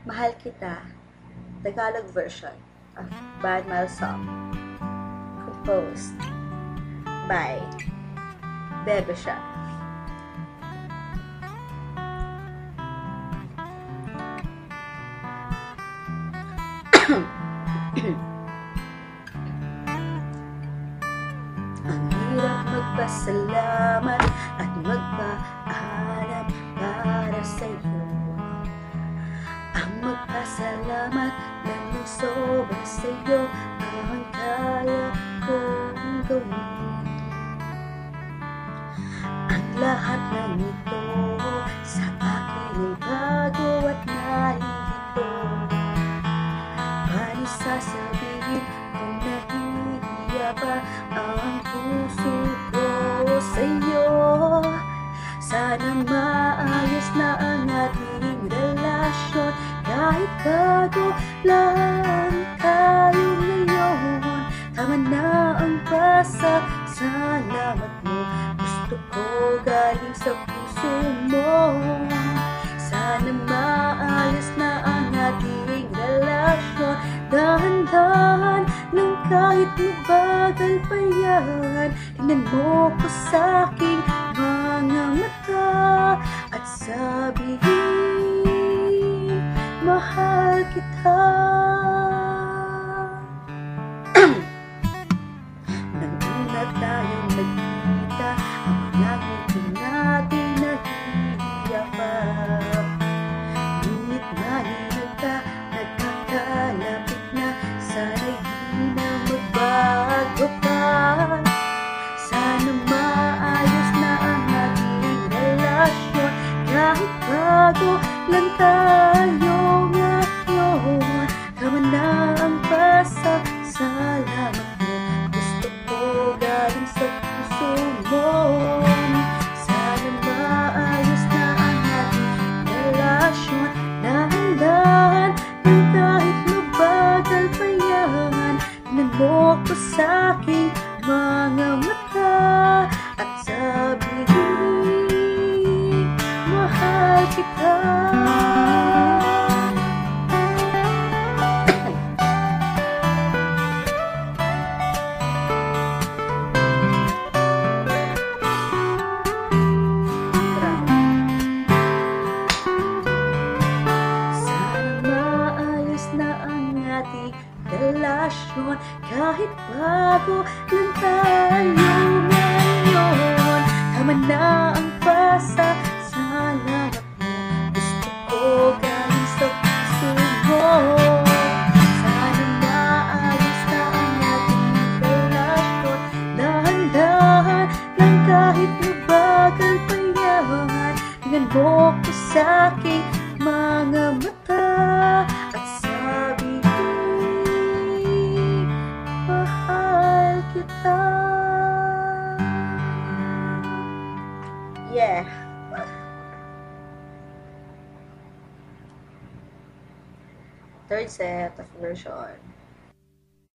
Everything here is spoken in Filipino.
Mahal Kita, Tagalog version of Bad Mile Song, composed by Bebe Siya. Ang hirap magpasalamat at magpaalam para sa'yo. Ang magpasalamat ng sobra sa'yo ang kaya kong gawin. Ang lahat ng ito sa akin ay bago at nalilito. Paano sasabihin kung nahihiya pa ang puso ko sa'yo? Sana maayos na ang ating relasyon, kahit bago lang tayo ngayon. Tama na ang pasasalamat mo, gusto ko galing sa puso mo. Sana maayos na ang ating relasyon, dahan-dahan lang kahit mabagal pa yan. Tingnan mo ko sa'king mga mata at sabihin, mahal kita. Nang una tayong nagkita, ang mga ngiti natin nag-iiyakan. Ngunit mahinag ka, nagkakalapit na, sana'y di na magbago pa. Sana maayos na ang ating relasyon, kahit bago lang tayo ngayon. Tama na ang pasasalamat mo, gusto ko galing sa puso mo. Sana maayos na ang ating relasyon, dahan-dahan lang kahit mabagal pa yan. Tingnan mo ko sa'king mga mata at sabihin, mahal kita. Sana maayos na ang ating relasyon, kahit bago lang tayo ngayon. Tama na ang pasasalamat mo, gusto ko galing sa puso mo. Sana maayos na ang ating relasyon, dahan-dahan lang kahit mabagal pa yan. Tingnan mo ko sa'king mga mata at sabihin, mahal kita. Yeah. Third set of version.